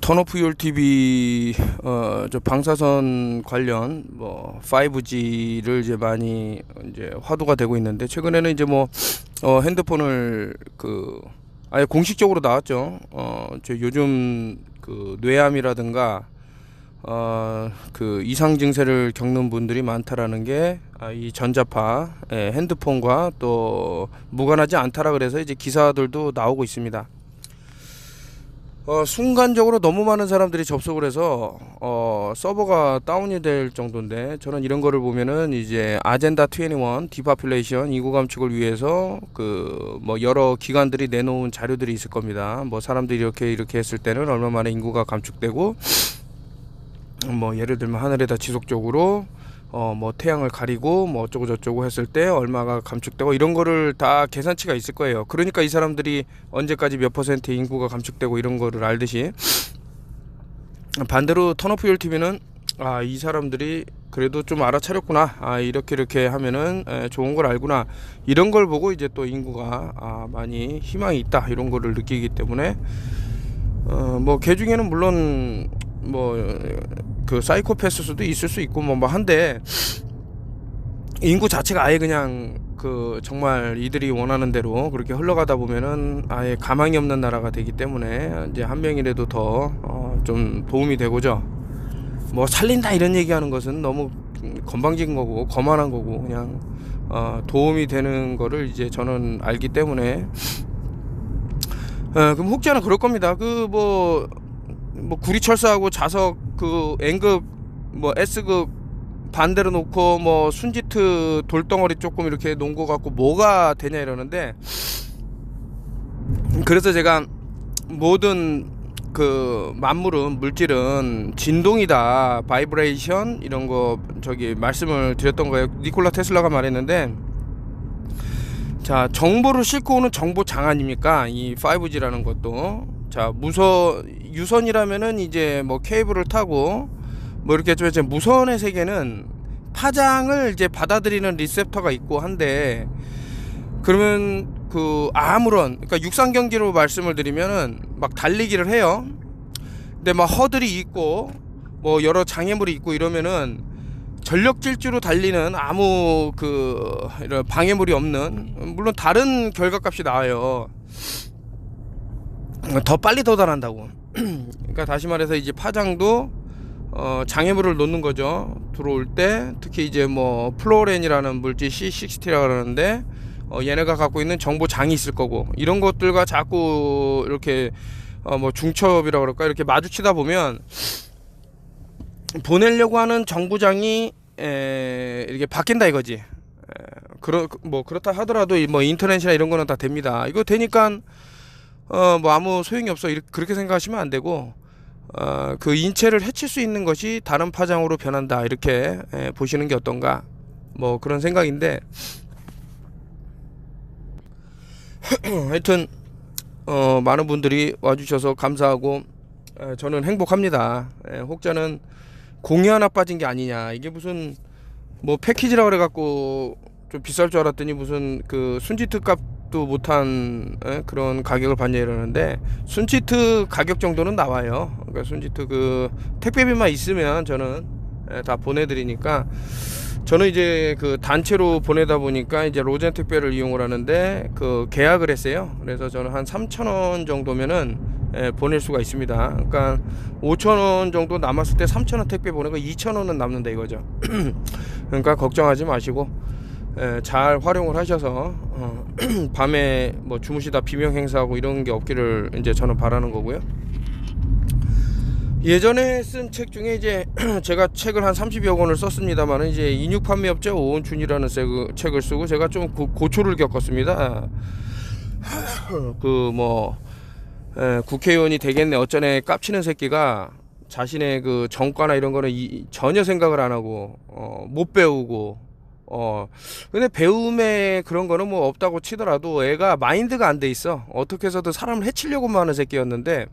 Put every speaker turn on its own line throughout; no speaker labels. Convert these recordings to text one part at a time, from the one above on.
턴오프 TV 저 방사선 관련 뭐 5G를 이제 많이 이제 화두가 되고 있는데, 최근에는 이제 뭐 핸드폰을 그 아예 공식적으로 나왔죠. 저 요즘 그 뇌암이라든가 그 이상 증세를 겪는 분들이 많다라는 게 이 전자파 핸드폰과 또 무관하지 않다라 그래서 이제 기사들도 나오고 있습니다. 순간적으로 너무 많은 사람들이 접속을 해서 서버가 다운이 될 정도인데, 저는 이런 거를 보면은 이제 아젠다 21 디파퓰레이션 인구 감축을 위해서 그 뭐 여러 기관들이 내놓은 자료들이 있을 겁니다. 뭐 사람들이 이렇게 했을 때는 얼마 만에 인구가 감축되고, 뭐 예를 들면 하늘에다 지속적으로 뭐 태양을 가리고 뭐 어쩌고 저쩌고 했을 때 얼마가 감축되고, 이런 거를 다 계산치가 있을 거예요. 그러니까 이 사람들이 언제까지 몇 퍼센트 인구가 감축되고 이런 거를 알듯이, 반대로 턴오프 TV는 이 사람들이 그래도 좀 알아차렸구나, 이렇게 하면은 좋은 걸 알구나, 이런 걸 보고 이제 또 인구가 많이 희망이 있다, 이런 거를 느끼기 때문에 뭐 걔 중에는 물론 뭐 그 사이코패스 수도 있을 수 있고 뭐 한데, 인구 자체가 아예 그냥 그 정말 이들이 원하는 대로 그렇게 흘러가다 보면은 아예 가망이 없는 나라가 되기 때문에, 이제 한 명이라도 더 좀 도움이 되고죠. 뭐 살린다 이런 얘기하는 것은 너무 건방진 거고 거만한 거고, 그냥 도움이 되는 거를 이제 저는 알기 때문에, 그럼 혹자는 그럴 겁니다. 그 뭐 구리철사하고 자석 그 N급 뭐 S급 반대로 놓고 뭐 순지트 돌덩어리 조금 이렇게 놓은 거 갖고 뭐가 되냐 이러는데, 그래서 제가 모든 그 만물은, 물질은 진동이다, 바이브레이션 이런 거 저기 말씀을 드렸던 거예요. 니콜라 테슬라가 말했는데, 자, 정보를 싣고 오는 정보장 아닙니까 이 5G라는 것도. 자, 유선이라면은 이제 뭐 케이블을 타고 뭐 이렇게 좀 이제, 무선의 세계는 파장을 이제 받아들이는 리셉터가 있고 한데, 그러면 그 아무런, 그러니까 육상 경기로 말씀을 드리면은 막 달리기를 해요. 근데 막 허들이 있고 뭐 여러 장애물이 있고 이러면은 전력 질주로 달리는 아무 그 이런 방해물이 없는, 물론 다른 결과값이 나와요. 더 빨리 도달한다고. 그러니까 다시 말해서 이제 파장도 장애물을 놓는 거죠. 들어올 때 특히 이제 뭐 플로렌이라는 물질 C60라고 그러는데, 얘네가 갖고 있는 정보장이 있을 거고, 이런 것들과 자꾸 이렇게 뭐 중첩이라고 그럴까, 이렇게 마주치다 보면 보내려고 하는 정보장이 이렇게 바뀐다 이거지. 뭐 그렇다 하더라도 뭐 인터넷이나 이런 거는 다 됩니다. 이거 되니까 뭐 아무 소용이 없어, 그렇게 생각하시면 안 되고, 그 인체를 해칠 수 있는 것이 다른 파장으로 변한다, 이렇게 보시는 게 어떤가, 뭐 그런 생각인데, 하여튼 많은 분들이 와주셔서 감사하고 저는 행복합니다. 혹자는 공이 하나 빠진 게 아니냐, 이게 무슨 뭐 패키지라 그래 갖고 좀 비쌀 줄 알았더니 무슨 그 순지트 값도 못한 그런 가격을 받냐 이러는데, 순지트 가격 정도는 나와요. 그러니까 순지트 그 택배비만 있으면 저는 다 보내드리니까, 저는 이제 그 단체로 보내다 보니까 이제 로젠 택배를 이용을 하는데 그 계약을 했어요. 그래서 저는 한 3,000원 정도면은 보낼 수가 있습니다. 그러니까 5,000원 정도 남았을 때 3,000원 택배 보내고 2,000원은 남는다 이거죠. 그러니까 걱정하지 마시고 잘 활용을 하셔서 밤에 뭐 주무시다 비명 행사하고 이런 게 없기를 이제 저는 바라는 거고요. 예전에 쓴 책 중에 이제 제가 책을 한 30여 권을 썼습니다만, 이제 인육 판매업자 오은춘이라는 책을 쓰고 제가 좀 고초를 겪었습니다. 그 뭐 국회의원이 되겠네 어쩌네 깝치는 새끼가 자신의 그 정과나 이런 거는 전혀 생각을 안 하고 못 배우고, 근데 배움에 그런 거는 뭐 없다고 치더라도 애가 마인드가 안 돼 있어. 어떻게 해서든 사람을 해치려고만 하는 새끼였는데,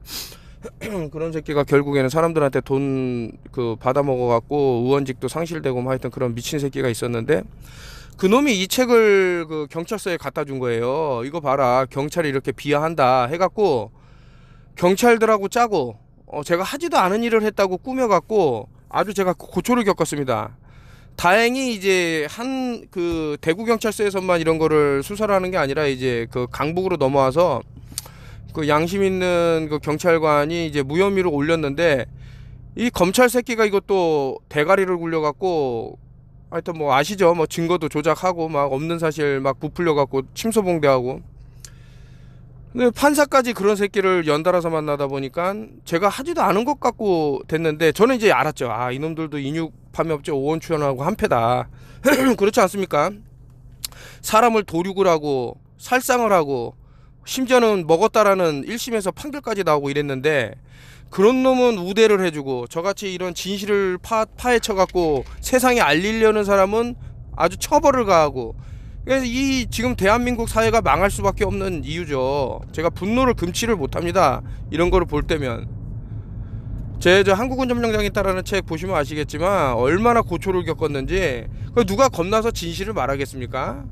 그런 새끼가 결국에는 사람들한테 돈 그 받아먹어 갖고 의원직도 상실되고 뭐 하여튼 그런 미친 새끼가 있었는데, 그 놈이 이 책을 그 경찰서에 갖다 준 거예요. 이거 봐라, 경찰이 이렇게 비하한다 해갖고 경찰들하고 짜고 제가 하지도 않은 일을 했다고 꾸며갖고 아주 제가 고초를 겪었습니다. 다행히 이제 한 그 대구 경찰서에서만 이런 거를 수사를 하는 게 아니라 이제 그 강북으로 넘어와서 그 양심 있는 그 경찰관이 이제 무혐의로 올렸는데, 이 검찰 새끼가 이것도 대가리를 굴려갖고 하여튼 뭐 아시죠? 뭐 증거도 조작하고 막 없는 사실 막 부풀려갖고 침소봉대하고. 근데 판사까지 그런 새끼를 연달아서 만나다 보니까 제가 하지도 않은 것 같고 됐는데, 저는 이제 알았죠. 아, 이놈들도 인육 판매업체 오원추연하고 한패다. 그렇지 않습니까? 사람을 도륙을 하고 살상을 하고 심지어는 먹었다라는 1심에서 판결까지 나오고 이랬는데, 그런 놈은 우대를 해주고 저같이 이런 진실을 파헤쳐갖고 세상에 알리려는 사람은 아주 처벌을 가하고. 그래서 이 지금 대한민국 사회가 망할 수밖에 없는 이유죠. 제가 분노를 금치를 못합니다. 이런 거를 볼 때면. 저 한국은 점령장에 따라는 책 보시면 아시겠지만 얼마나 고초를 겪었는지. 누가 겁나서 진실을 말하겠습니까?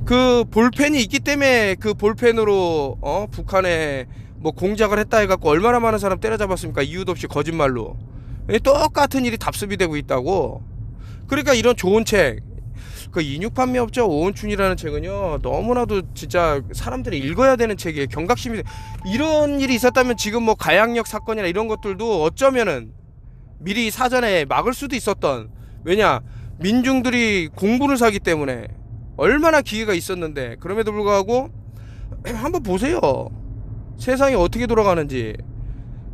그 볼펜이 있기 때문에 그 볼펜으로 북한에 뭐 공작을 했다 해갖고 얼마나 많은 사람 때려잡았습니까? 이유도 없이 거짓말로. 똑같은 일이 답습이 되고 있다고. 그러니까 이런 좋은 책, 그 인육판매업자 오원춘이라는 책은요, 너무나도 진짜 사람들이 읽어야 되는 책이에요. 경각심이. 이런 일이 있었다면 지금 뭐 가양역 사건이나 이런 것들도 어쩌면은 미리 사전에 막을 수도 있었던. 왜냐, 민중들이 공분을 사기 때문에 얼마나 기회가 있었는데. 그럼에도 불구하고 한번 보세요, 세상이 어떻게 돌아가는지.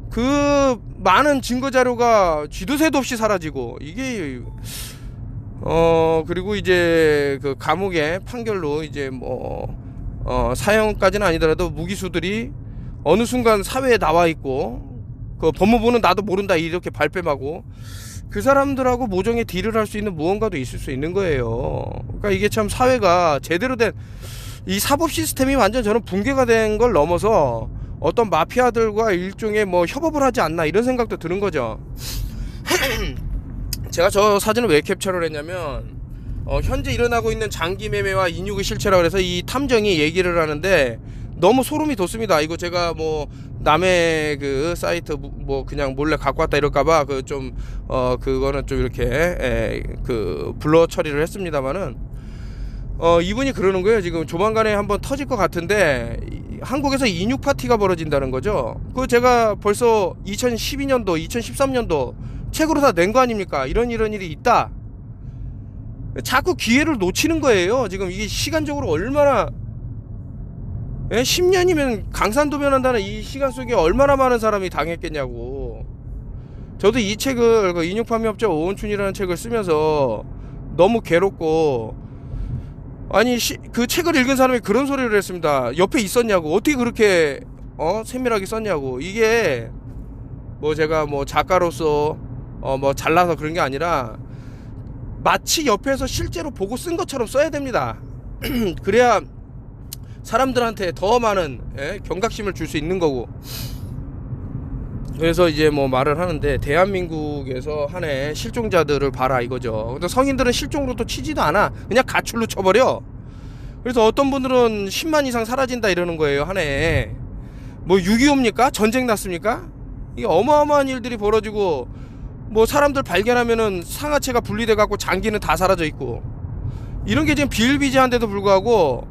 그 많은 증거자료가 쥐도 새도 없이 사라지고, 이게 그리고 이제 그 감옥의 판결로 이제 뭐 사형까지는 아니더라도 무기수들이 어느 순간 사회에 나와 있고, 그 법무부는 나도 모른다 이렇게 발뺌하고, 그 사람들하고 모종의 딜을 할 수 있는 무언가도 있을 수 있는 거예요. 그러니까 이게 참 사회가 제대로 된 이 사법 시스템이 완전 저는 붕괴가 된 걸 넘어서 어떤 마피아들과 일종의 뭐 협업을 하지 않나 이런 생각도 드는 거죠. 제가 저 사진을 왜 캡처를 했냐면, 현재 일어나고 있는 장기 매매와 인육의 실체라 그래서 이 탐정이 얘기를 하는데 너무 소름이 돋습니다. 이거 제가 뭐 남의 그 사이트 뭐 그냥 몰래 갖고 왔다 이럴까봐 그 좀 그거는 좀 이렇게 그 블러 처리를 했습니다만은, 이분이 그러는 거예요. 지금 조만간에 한번 터질 것 같은데 한국에서 인육 파티가 벌어진다는 거죠. 그거 제가 벌써 2012년도 2013년도 책으로 다 낸 거 아닙니까? 이런 일이 있다. 자꾸 기회를 놓치는 거예요. 지금 이게 시간적으로 얼마나 10년이면 강산도변한다는 이 시간 속에 얼마나 많은 사람이 당했겠냐고. 저도 이 책을, 그 인육판매업자 오원춘이라는 책을 쓰면서 너무 괴롭고, 아니 그 책을 읽은 사람이 그런 소리를 했습니다. 옆에 있었냐고. 어떻게 그렇게 세밀하게 썼냐고. 이게 뭐 제가 뭐 작가로서 뭐 잘나서 그런 게 아니라 마치 옆에서 실제로 보고 쓴 것처럼 써야 됩니다. 그래야 사람들한테 더 많은 경각심을 줄 수 있는 거고. 그래서 이제 뭐 말을 하는데, 대한민국에서 한 해 실종자들을 봐라 이거죠. 근데 성인들은 실종으로 또 치지도 않아. 그냥 가출로 쳐버려. 그래서 어떤 분들은 10만 이상 사라진다 이러는 거예요, 한 해에. 뭐 6.25입니까? 전쟁 났습니까? 이게 어마어마한 일들이 벌어지고, 뭐 사람들 발견하면은 상하체가 분리돼 갖고 장기는 다 사라져 있고, 이런 게 지금 비일비재한데도 불구하고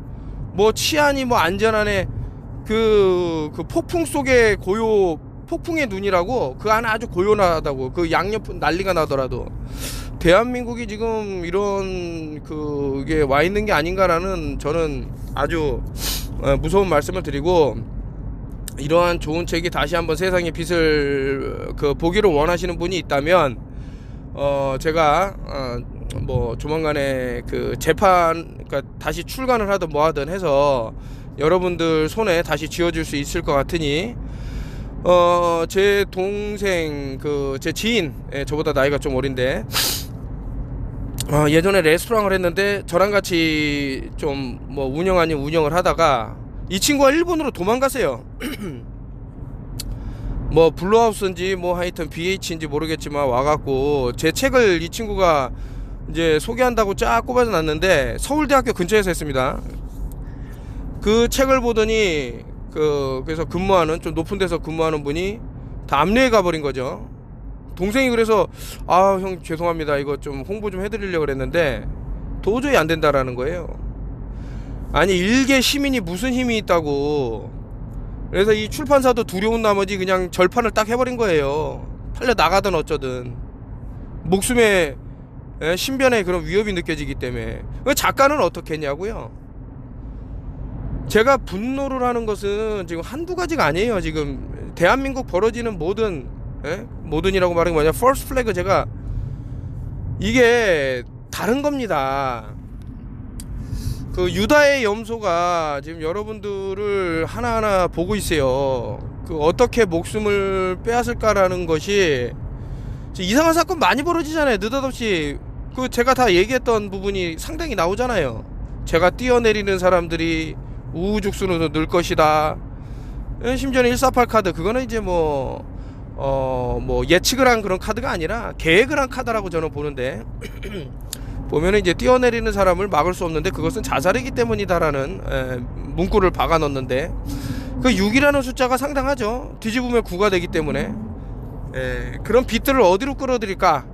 뭐 치안이 뭐 안전하네, 그 폭풍 속에 폭풍의 눈이라고, 그 안에 아주 고요하다고, 그 양옆은 난리가 나더라도 대한민국이 지금 이런 그게 와 있는 게 아닌가라는, 저는 아주 무서운 말씀을 드리고, 이러한 좋은 책이 다시 한번 세상의 빛을 보기를 원하시는 분이 있다면, 제가 뭐 조만간에 그 재판, 그러니까 다시 출간을 하든 뭐 하든 해서 여러분들 손에 다시 쥐어줄 수 있을 것 같으니, 제 동생, 제 지인, 저보다 나이가 좀 어린데, 예전에 레스토랑을 했는데 저랑 같이 좀 뭐 운영 아닌 운영을 하다가 이 친구가 일본으로 도망가세요. 뭐 블루하우스인지 뭐 하여튼 BH인지 모르겠지만 와갖고 제 책을 이 친구가 이제 소개한다고 쫙 꼽아서 놨는데, 서울대학교 근처에서 했습니다. 그 책을 보더니 그래서 근무하는, 좀 높은 데서 근무하는 분이 다 압류해 가버린 거죠. 동생이 그래서 아 형 죄송합니다 이거 좀 홍보 좀 해드리려고 그랬는데 도저히 안 된다라는 거예요. 아니 일개 시민이 무슨 힘이 있다고. 그래서 이 출판사도 두려운 나머지 그냥 절판을 딱 해버린 거예요. 팔려 나가든 어쩌든 목숨에 신변에 그런 위협이 느껴지기 때문에. 작가는 어떻게 했냐고요. 제가 분노를 하는 것은 지금 한두 가지가 아니에요. 지금 대한민국 벌어지는 모든이라고 말하는 게 뭐냐, 퍼스트 플래그, 제가 이게 다른 겁니다. 그 유다의 염소가 지금 여러분들을 하나하나 보고 있어요. 그 어떻게 목숨을 빼앗을까라는 것이 이상한 사건 많이 벌어지잖아요. 느닷없이 그 제가 다 얘기했던 부분이 상당히 나오잖아요. 제가 뛰어내리는 사람들이 우후죽순으로 늘 것이다. 심지어는 148 카드, 그거는 이제 뭐 예측을 한 그런 카드가 아니라 계획을 한 카드라고 저는 보는데 보면은 이제 뛰어내리는 사람을 막을 수 없는데 그것은 자살이기 때문이다라는 문구를 박아 넣는데, 그 6이라는 숫자가 상당하죠. 뒤집으면 9가 되기 때문에. 그런 빛들을 어디로 끌어들일까.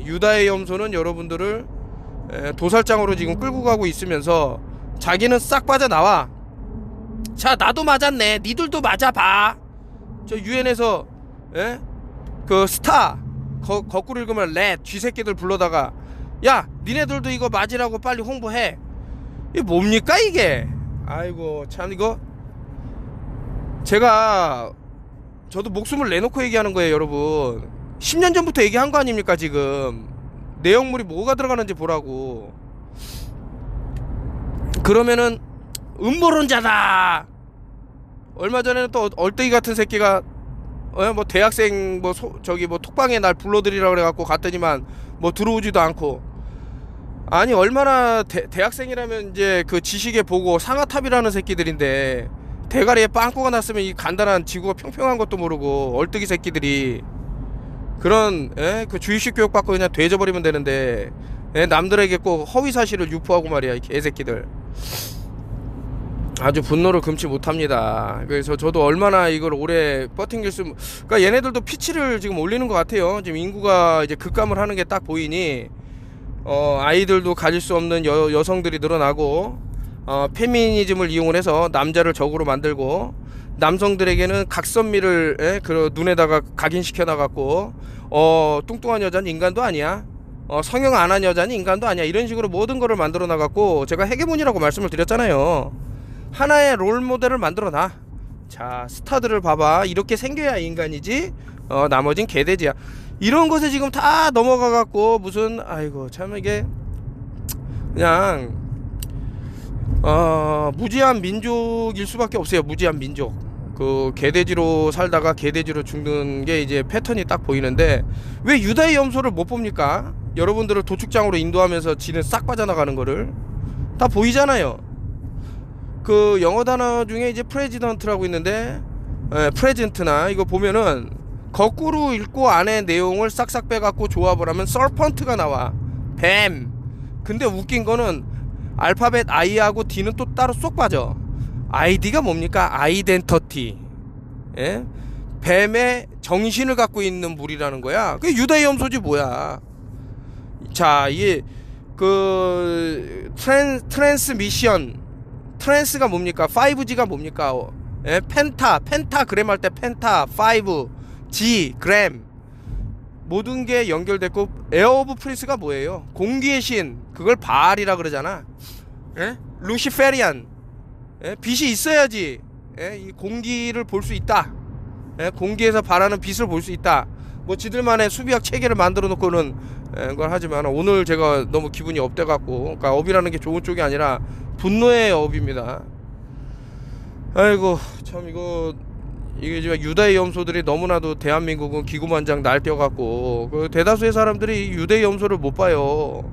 유다의 염소는 여러분들을 도살장으로 지금 끌고 가고 있으면서 자기는 싹 빠져나와. 자 나도 맞았네, 니들도 맞아봐. 저 유엔에서 그 스타 거꾸로 읽으면 렛 쥐새끼들 불러다가 야 니네들도 이거 맞으라고 빨리 홍보해. 이게 뭡니까 이게. 아이고 참, 이거 저도 목숨을 내놓고 얘기하는 거예요 여러분. 10년 전부터 얘기한 거 아닙니까. 지금 내용물이 뭐가 들어가는지 보라고. 그러면은 음모론자다. 얼마 전에는 또 얼뜨기 같은 새끼가 뭐 대학생 뭐 톡방에 날 불러들이라 그래갖고 갔더니만 뭐 들어오지도 않고. 아니 얼마나 대학생이라면 이제 그 지식에 보고 상아탑이라는 새끼들인데 대가리에 빵꾸가 났으면 이 간단한 지구가 평평한 것도 모르고 얼뜨기 새끼들이 그런 그 주입식 교육 받고 그냥 돼져버리면 되는데 남들에게 꼭 허위 사실을 유포하고 말이야 이 개새끼들. 아주 분노를 금치 못합니다. 그래서 저도 얼마나 이걸 오래 버팅길 수, 그러니까 얘네들도 피치를 지금 올리는 것 같아요. 지금 인구가 이제 급감을 하는 게 딱 보이니 아이들도 가질 수 없는 여성들이 늘어나고 페미니즘을 이용을 해서 남자를 적으로 만들고 남성들에게는 각선미를 그 눈에다가 각인시켜 나갔고 뚱뚱한 여자는 인간도 아니야, 성형 안 한 여자는 인간도 아니야, 이런 식으로 모든 거를 만들어 나갔고, 제가 헤게모니라고 말씀을 드렸잖아요. 하나의 롤 모델을 만들어 놔. 자 스타들을 봐봐, 이렇게 생겨야 인간이지, 나머진 개돼지야. 이런 것에 지금 다 넘어가 갖고 무슨, 아이고 참 이게 그냥 무지한 민족일 수밖에 없어요. 무지한 민족. 그 개돼지로 살다가 개돼지로 죽는 게 이제 패턴이 딱 보이는데 왜 유다의 염소를 못 봅니까? 여러분들을 도축장으로 인도하면서 지는 싹 빠져나가는 거를 다 보이잖아요. 그 영어 단어 중에 이제 프레지던트라고 있는데 프레젠트나 이거 보면은 거꾸로 읽고 안에 내용을 싹싹 빼갖고 조합을 하면 서펀트가 나와. 뱀. 근데 웃긴 거는 알파벳 I하고 D는 또 따로 쏙 빠져. 아이디가 뭡니까? 아이덴터티. 뱀의 정신을 갖고 있는 물이라는 거야. 그게 유다의 염소지 뭐야. 자, 이게 그 트랜스미션, 트랜스가 뭡니까? 5G가 뭡니까? 펜타그램 할 때 펜타 5G 그램 모든 게 연결됐고, 에어 오브 프린스가 뭐예요? 공기의 신, 그걸 바알이라 그러잖아. 루시페리안, 빛이 있어야지 이 공기를 볼 수 있다. 공기에서 발하는 빛을 볼 수 있다. 뭐 지들만의 수비학 체계를 만들어 놓고는 걸 하지만, 오늘 제가 너무 기분이 업돼 갖고, 그러니까 업이라는 게 좋은 쪽이 아니라 분노의 업입니다. 아이고 참, 이게 지금 유다의 염소들이 너무나도 대한민국은 기구만장 날뛰어 갖고 그 대다수의 사람들이 유다의 염소를 못 봐요.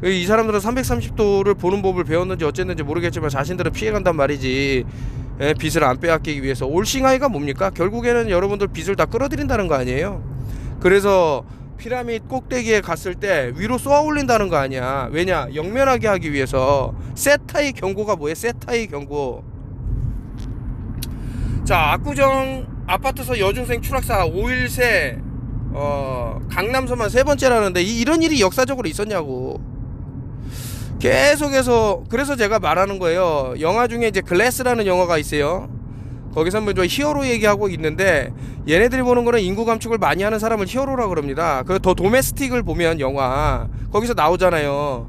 이 사람들은 330도를 보는 법을 배웠는지 어쨌는지 모르겠지만 자신들은 피해간단 말이지. 빚을 안 빼앗기기 위해서. 올싱아이가 뭡니까? 결국에는 여러분들 빚을 다 끌어들인다는 거 아니에요? 그래서 피라미드 꼭대기에 갔을 때 위로 쏘아 올린다는 거 아니야. 왜냐? 영면하게 하기 위해서. 세타의 경고가 뭐예요? 세타의 경고. 자, 압구정 아파트서 여중생 추락사 5일 새 강남서만 세 번째라는데 이런 일이 역사적으로 있었냐고. 계속해서 그래서 제가 말하는 거예요. 영화 중에 이제 글래스라는 영화가 있어요. 거기서 뭐 히어로 얘기하고 있는데 얘네들이 보는 거는 인구 감축을 많이 하는 사람을 히어로라 그럽니다. 그 더 도메스틱을 보면 영화 거기서 나오잖아요.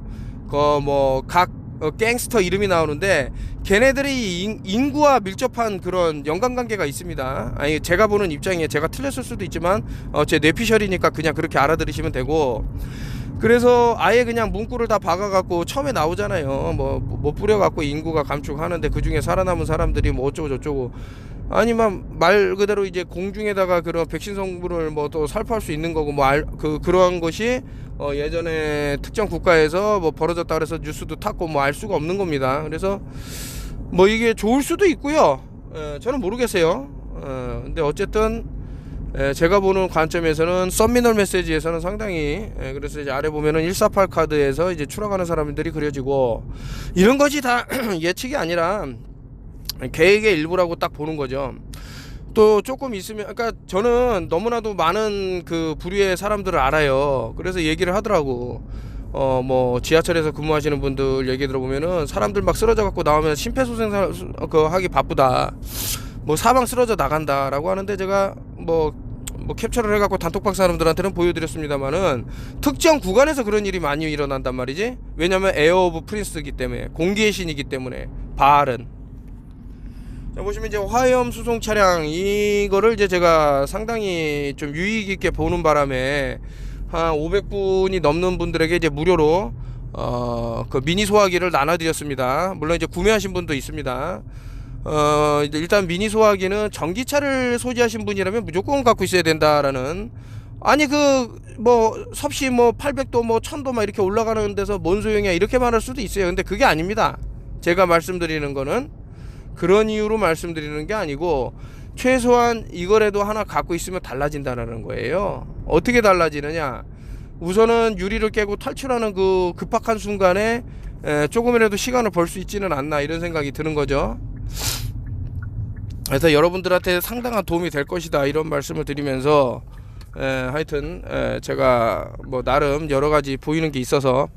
각 갱스터 이름이 나오는데 걔네들이 인구와 밀접한 그런 연관관계가 있습니다. 아니 제가 보는 입장이에요. 제가 틀렸을 수도 있지만 제 뇌피셜이니까 그냥 그렇게 알아들으시면 되고. 그래서 아예 그냥 문구를 다 박아갖고 처음에 나오잖아요. 뭐 뿌려갖고 인구가 감축하는데 그 중에 살아남은 사람들이 뭐 어쩌고 저쩌고. 아니면 말 그대로 이제 공중에다가 그런 백신 성분을 뭐 또 살포할 수 있는 거고 그러한 것이 예전에 특정 국가에서 뭐 벌어졌다 그래서 뉴스도 탔고 뭐 알 수가 없는 겁니다. 그래서 뭐 이게 좋을 수도 있고요. 저는 모르겠어요. 근데 어쨌든 제가 보는 관점에서는 서미널 메시지에서는 상당히 그래서 이제 아래 보면은 148 카드에서 이제 추락하는 사람들이 그려지고 이런 것이 다 예측이 아니라 계획의 일부라고 딱 보는 거죠. 또 조금 있으면 그러니까 저는 너무나도 많은 그 부류의 사람들을 알아요. 그래서 얘기를 하더라고. 뭐 지하철에서 근무하시는 분들 얘기 들어보면은 사람들 막 쓰러져 갖고 나오면 심폐소생 하기 바쁘다. 뭐 사방 쓰러져 나간다라고 하는데 제가 뭐 캡처를 해갖고 단톡방 사람들한테는 보여드렸습니다만은 특정 구간에서 그런 일이 많이 일어난단 말이지. 왜냐면 에어 오브 프린스이기 때문에 공기의 신이기 때문에 바알은. 자 보시면 이제 화염 수송 차량 이거를 이제 제가 상당히 좀 유익 있게 보는 바람에 한 500분이 넘는 분들에게 이제 무료로 그 미니 소화기를 나눠드렸습니다. 물론 이제 구매하신 분도 있습니다. 일단 미니 소화기는 전기차를 소지하신 분이라면 무조건 갖고 있어야 된다라는. 아니 섭씨 800도 1000도 막 이렇게 올라가는 데서 뭔 소용이야 이렇게 말할 수도 있어요. 근데 그게 아닙니다. 제가 말씀드리는 거는 그런 이유로 말씀드리는 게 아니고 최소한 이거라도 하나 갖고 있으면 달라진다라는 거예요. 어떻게 달라지느냐? 우선은 유리를 깨고 탈출하는 그 급박한 순간에 조금이라도 시간을 벌 수 있지는 않나 이런 생각이 드는 거죠. 그래서 여러분들한테 상당한 도움이 될 것이다 이런 말씀을 드리면서 하여튼 제가 뭐 나름 여러 가지 보이는 게 있어서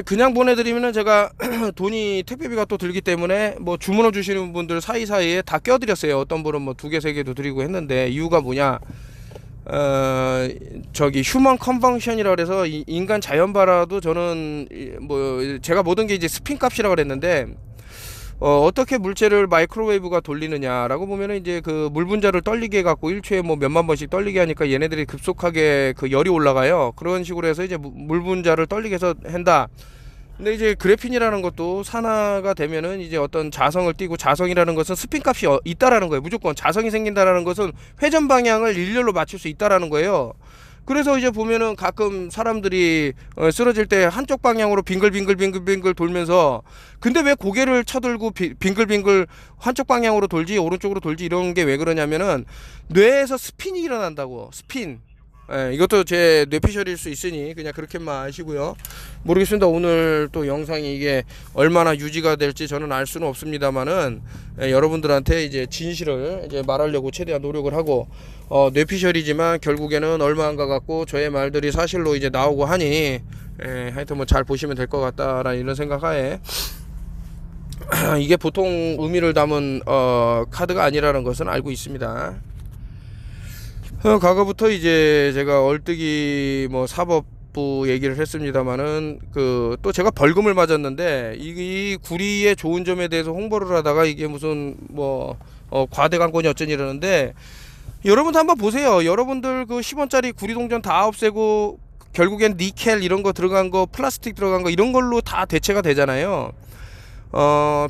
그냥 보내드리면은 제가 돈이 택배비가 또 들기 때문에 뭐 주문을 주시는 분들 사이사이에 다 껴드렸어요. 어떤 분은 뭐 2개 3개도 드리고 했는데 이유가 뭐냐? 휴먼 컨펑션이라 그래서 인간 자연발화도 저는 뭐 제가 모든 게 이제 스핀 값이라 그랬는데 어떻게 물체를 마이크로웨이브가 돌리느냐라고 보면은 이제 그 물 분자를 떨리게 해갖고 1초에 뭐 몇만 번씩 떨리게 하니까 얘네들이 급속하게 그 열이 올라가요. 그런 식으로 해서 이제 물 분자를 떨리게 해서 한다. 근데 이제 그래핀이라는 것도 산화가 되면은 이제 어떤 자성을 띠고 자성이라는 것은 스핀 값이 있다라는 거예요. 무조건 자성이 생긴다라는 것은 회전 방향을 일렬로 맞출 수 있다라는 거예요. 그래서 이제 보면은 가끔 사람들이 쓰러질 때 한쪽 방향으로 빙글빙글 돌면서 근데 왜 고개를 쳐들고 빙글빙글 한쪽 방향으로 돌지 오른쪽으로 돌지 이런 게 왜 그러냐면은 뇌에서 스핀이 일어난다고. 스핀. 이것도 제 뇌피셜일 수 있으니 그냥 그렇게만 아시고요. 모르겠습니다. 오늘 또 영상이 이게 얼마나 유지가 될지 저는 알 수는 없습니다만은 여러분들한테 이제 진실을 이제 말하려고 최대한 노력을 하고 뇌피셜이지만 결국에는 얼마 안 가갖고 저의 말들이 사실로 이제 나오고 하니 하여튼 뭐 잘 보시면 될 것 같다라는 이런 생각하에 이게 보통 의미를 담은 카드가 아니라는 것은 알고 있습니다. 과거부터 이제 제가 얼뜨기 뭐 사법부 얘기를 했습니다만은 또 제가 벌금을 맞았는데 이 구리의 좋은 점에 대해서 홍보를 하다가 이게 무슨 과대광고니 어쩌니 이러는데 여러분도 한번 보세요. 여러분들 그 10원짜리 구리동전 다 없애고 결국엔 니켈 이런 거 들어간 거 플라스틱 들어간 거 이런 걸로 다 대체가 되잖아요.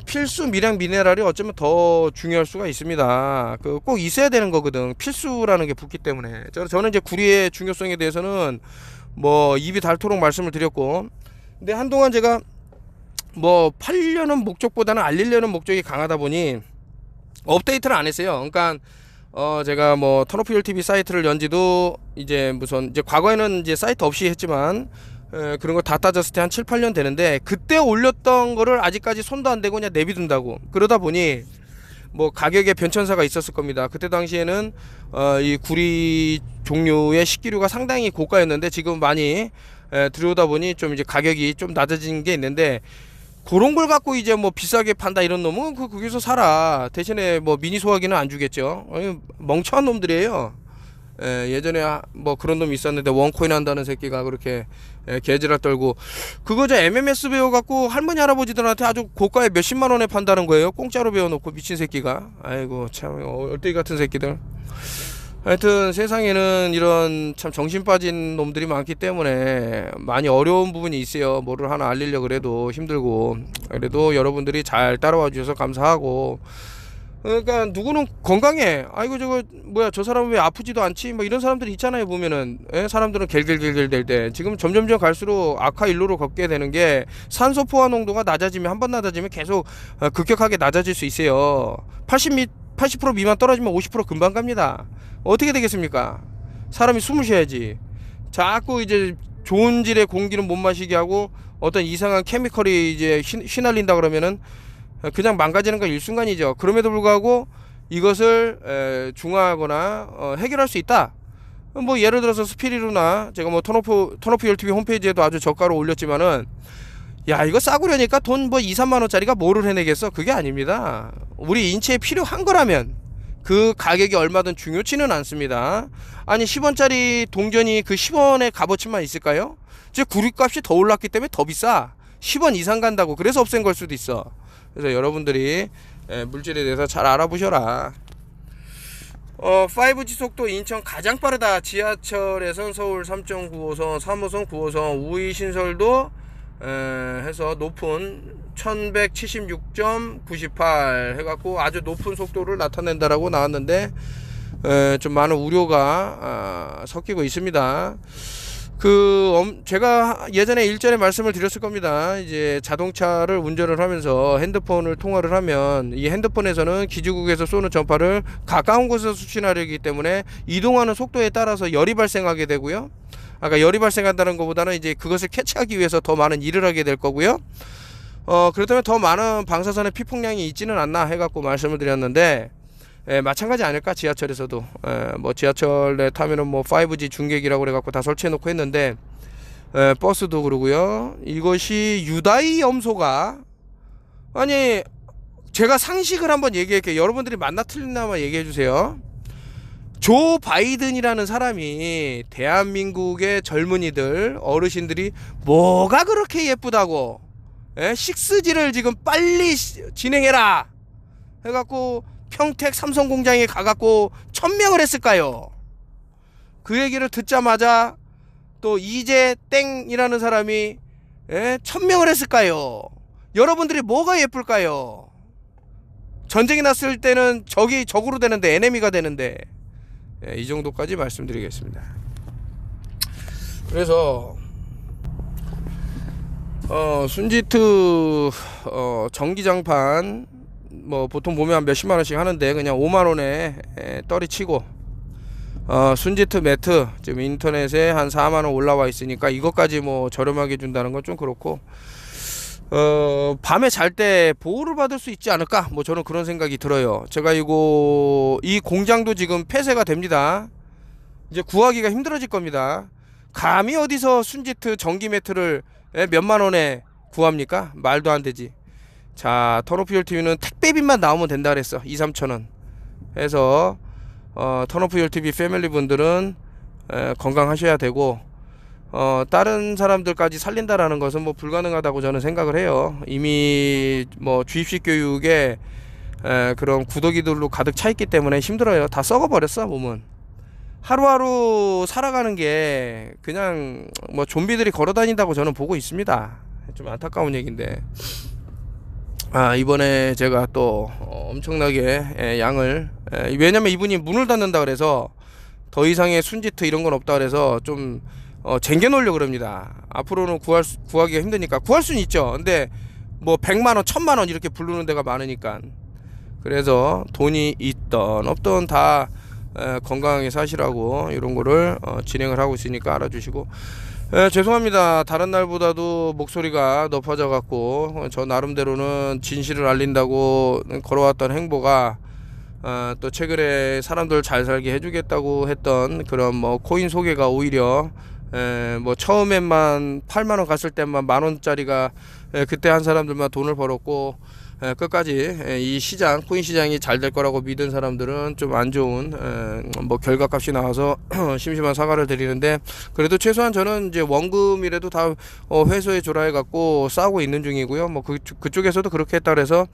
필수 미량 미네랄이 어쩌면 더 중요할 수가 있습니다. 꼭 있어야 되는 거거든. 필수라는 게 붙기 때문에. 저는 이제 구리의 중요성에 대해서는 뭐 입이 닳도록 말씀을 드렸고, 근데 한동안 제가 뭐 팔려는 목적보다는 알리려는 목적이 강하다 보니 업데이트를 안 했어요. 그러니까 제가 뭐 턴오프율 TV 사이트를 연지도 이제 과거에는 이제 사이트 없이 했지만 그런 거 다 따졌을 때 한 7, 8년 되는데 그때 올렸던 거를 아직까지 손도 안 대고 그냥 내비둔다고. 그러다 보니 뭐 가격의 변천사가 있었을 겁니다. 그때 당시에는 이 구리 종류의 식기류가 상당히 고가였는데 지금 많이 들여오다 보니 좀 이제 가격이 좀 낮아진 게 있는데, 그런 걸 갖고 이제 뭐 비싸게 판다 이런 놈은 거기서 사라. 대신에 뭐 미니 소화기는 안 주겠죠. 멍청한 놈들이에요. 예전에 뭐 그런 놈이 있었는데 원코인 한다는 새끼가 그렇게 개지랄 떨고, 그거 저 MMS 배워갖고 할머니 할아버지들한테 아주 고가에 몇십만 원에 판다는 거예요. 공짜로 배워놓고 미친 새끼가. 아이고 참 얼떼기 같은 새끼들. 하여튼 세상에는 이런 참 정신 빠진 놈들이 많기 때문에 많이 어려운 부분이 있어요. 뭐를 하나 알리려 그래도 힘들고. 그래도 여러분들이 잘 따라와 주셔서 감사하고, 그러니까 누구는 건강해, 아이고 저거 뭐야 저 사람은 왜 아프지도 않지, 뭐 이런 사람들이 있잖아요. 보면은 사람들은 겔겔겔겔 될 때 지금 점점점 갈수록 악화 일로로 걷게 되는 게, 산소 포화 농도가 낮아지면, 한 번 낮아지면 계속 급격하게 낮아질 수 있어요. 80% 미만 떨어지면 50% 금방 갑니다. 어떻게 되겠습니까? 사람이 숨을 쉬어야지. 자꾸 이제 좋은 질의 공기는 못 마시게 하고 어떤 이상한 케미컬이 이제 휘날린다 그러면은 그냥 망가지는 건 일순간이죠. 그럼에도 불구하고 이것을 중화하거나 해결할 수 있다. 뭐 예를 들어서 스피리루나, 제가 뭐 턴오프 열TV 홈페이지에도 아주 저가로 올렸지만은, 야 이거 싸구려니까 돈 뭐 2, 3만 원짜리가 뭐를 해내겠어? 그게 아닙니다. 우리 인체에 필요한 거라면 그 가격이 얼마든 중요치는 않습니다. 아니 10원짜리 동전이 그 10원의 값어치만 있을까요? 이제 구리값이 더 올랐기 때문에 더 비싸. 10원 이상 간다고. 그래서 없앤 걸 수도 있어. 그래서 여러분들이 물질에 대해서 잘 알아보셔라. 5G 속도 인천 가장 빠르다. 지하철에선 서울 3.95호선, 3호선, 9호선 우회 신설도 해서 높은 1176.98 해갖고 아주 높은 속도를 나타낸다라고 나왔는데, 좀 많은 우려가 섞이고 있습니다. 제가 예전에 일전에 말씀을 드렸을 겁니다. 이제 자동차를 운전을 하면서 핸드폰을 통화를 하면, 이 핸드폰에서는 기지국에서 쏘는 전파를 가까운 곳에서 수신하려기 때문에 이동하는 속도에 따라서 열이 발생하게 되고요. 아까 열이 발생한다는 것보다는 이제 그것을 캐치하기 위해서 더 많은 일을 하게 될 거고요. 그렇다면 더 많은 방사선의 피폭량이 있지는 않나 해갖고 말씀을 드렸는데, 마찬가지 아닐까. 지하철에서도 뭐 지하철에 타면은 뭐 5G 중계기라고 그래갖고 다 설치해 놓고 했는데, 버스도 그러고요. 이것이 유다이 염소가, 아니 제가 상식을 한번 얘기할게요. 여러분들이 맞나 틀리나 한번 얘기해 주세요. 조 바이든이라는 사람이 대한민국의 젊은이들, 어르신들이 뭐가 그렇게 예쁘다고 6G를 지금 빨리 진행해라 해갖고 평택 삼성 공장에 가갖고 천명을 했을까요? 그 얘기를 듣자마자 또 이재 땡이라는 사람이 천명을 했을까요? 여러분들이 뭐가 예쁠까요? 전쟁이 났을 때는 적이 적으로 되는데, 에네미가 되는데. 이 정도까지 말씀드리겠습니다. 그래서 순지트 전기장판 뭐 보통 보면 몇십만 원씩 하는데 그냥 5만 원에 떨이 치고, 순지트 매트 지금 인터넷에 한 4만 원 올라와 있으니까 이것까지 뭐 저렴하게 준다는 건 좀 그렇고, 밤에 잘 때 보호를 받을 수 있지 않을까, 뭐 저는 그런 생각이 들어요. 제가 이 공장도 지금 폐쇄가 됩니다. 이제 구하기가 힘들어질 겁니다. 감히 어디서 순지트 전기 매트를 몇만 원에 구합니까? 말도 안 되지. 자, 턴오프 열TV는 택배비만 나오면 된다 그랬어. 2, 3천 원 해서 턴오프 열TV 패밀리 분들은 건강하셔야 되고, 다른 사람들까지 살린다라는 것은 뭐 불가능하다고 저는 생각을 해요. 이미 뭐 주입식 교육에 그런 구더기들로 가득 차 있기 때문에 힘들어요. 다 썩어버렸어. 몸은 하루하루 살아가는 게 그냥 뭐 좀비들이 걸어다닌다고 저는 보고 있습니다. 좀 안타까운 얘기인데, 이번에 제가 또 엄청나게 양을, 왜냐면 이분이 문을 닫는다 그래서 더 이상의 순지트 이런 건 없다 그래서 좀 쟁겨 놓으려고 그럽니다. 앞으로는 구하기가 힘드니까. 구할 수는 있죠. 근데 뭐 100만원 1000만원 이렇게 부르는 데가 많으니까. 그래서 돈이 있던 없던 다 건강하게 사시라고 이런 거를 진행을 하고 있으니까 알아주시고, 죄송합니다. 다른 날보다도 목소리가 높아져 갖고 저 나름대로는 진실을 알린다고 걸어왔던 행보가 또 최근에 사람들 잘 살게 해주겠다고 했던 그런 뭐 코인 소개가 오히려 뭐 처음에만 8만 원 갔을 때만 만 원짜리가 그때 한 사람들만 돈을 벌었고 끝까지 이 시장 코인 시장이 잘 될 거라고 믿은 사람들은 좀 안 좋은 뭐 결과값이 나와서 심심한 사과를 드리는데, 그래도 최소한 저는 이제 원금이라도 다 회수해 줘라 해 갖고 싸우고 있는 중이고요. 뭐 그쪽에서도 그렇게 했다 그래서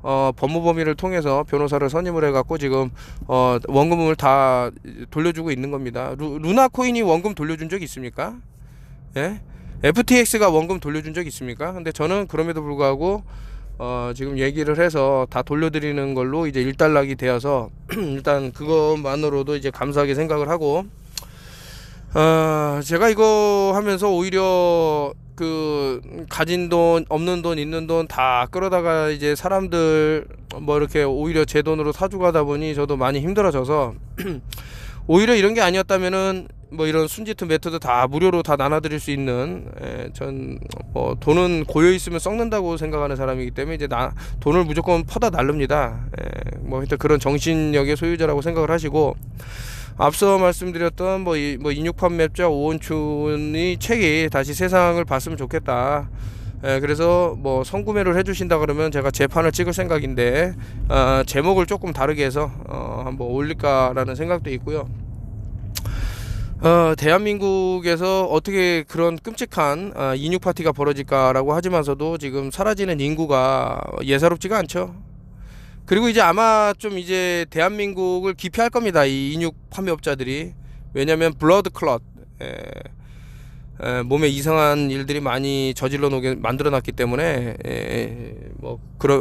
법무법인을 통해서 변호사를 선임을 해 갖고 지금 원금을 다 돌려주고 있는 겁니다. 루나 코인이 원금 돌려준 적 있습니까? 예? FTX가 원금 돌려준 적 있습니까? 근데 저는 그럼에도 불구하고 지금 얘기를 해서 다 돌려드리는 걸로 이제 일단락이 되어서 일단 그것만으로도 이제 감사하게 생각을 하고, 제가 이거 하면서 오히려 그 가진 돈, 없는 돈, 있는 돈 다 끌어다가 이제 사람들 뭐 이렇게 오히려 제 돈으로 사주고 하다 보니 저도 많이 힘들어져서 오히려 이런 게 아니었다면은 뭐 이런 순지트 메터드 다 무료로 다 나눠드릴 수 있는, 전 뭐 돈은 고여 있으면 썩는다고 생각하는 사람이기 때문에 이제 돈을 무조건 퍼다 날릅니다. 뭐 하여튼 그런 정신력의 소유자라고 생각을 하시고, 앞서 말씀드렸던 뭐 26판 맵자 오원춘이 책이 다시 세상을 봤으면 좋겠다. 그래서 뭐 선구매를 해주신다 그러면 제가 재판을 찍을 생각인데 제목을 조금 다르게 해서 한번 올릴까라는 생각도 있고요. 대한민국에서 어떻게 그런 끔찍한 인육 파티가 벌어질까라고 하지만서도 지금 사라지는 인구가 예사롭지가 않죠. 그리고 이제 아마 좀 이제 대한민국을 기피할 겁니다, 이 인육 판매업자들이. 왜냐면 블러드 클럿, 몸에 이상한 일들이 많이 저질러 놓게 만들어 놨기 때문에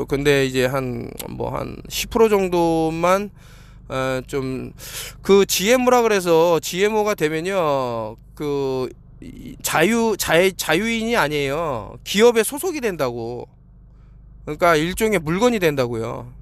근데 이제 한 10% 정도만 좀 그 GMO라 그래서 GMO가 되면요 그 자유인이 아니에요. 기업에 소속이 된다고. 그러니까 일종의 물건이 된다고요.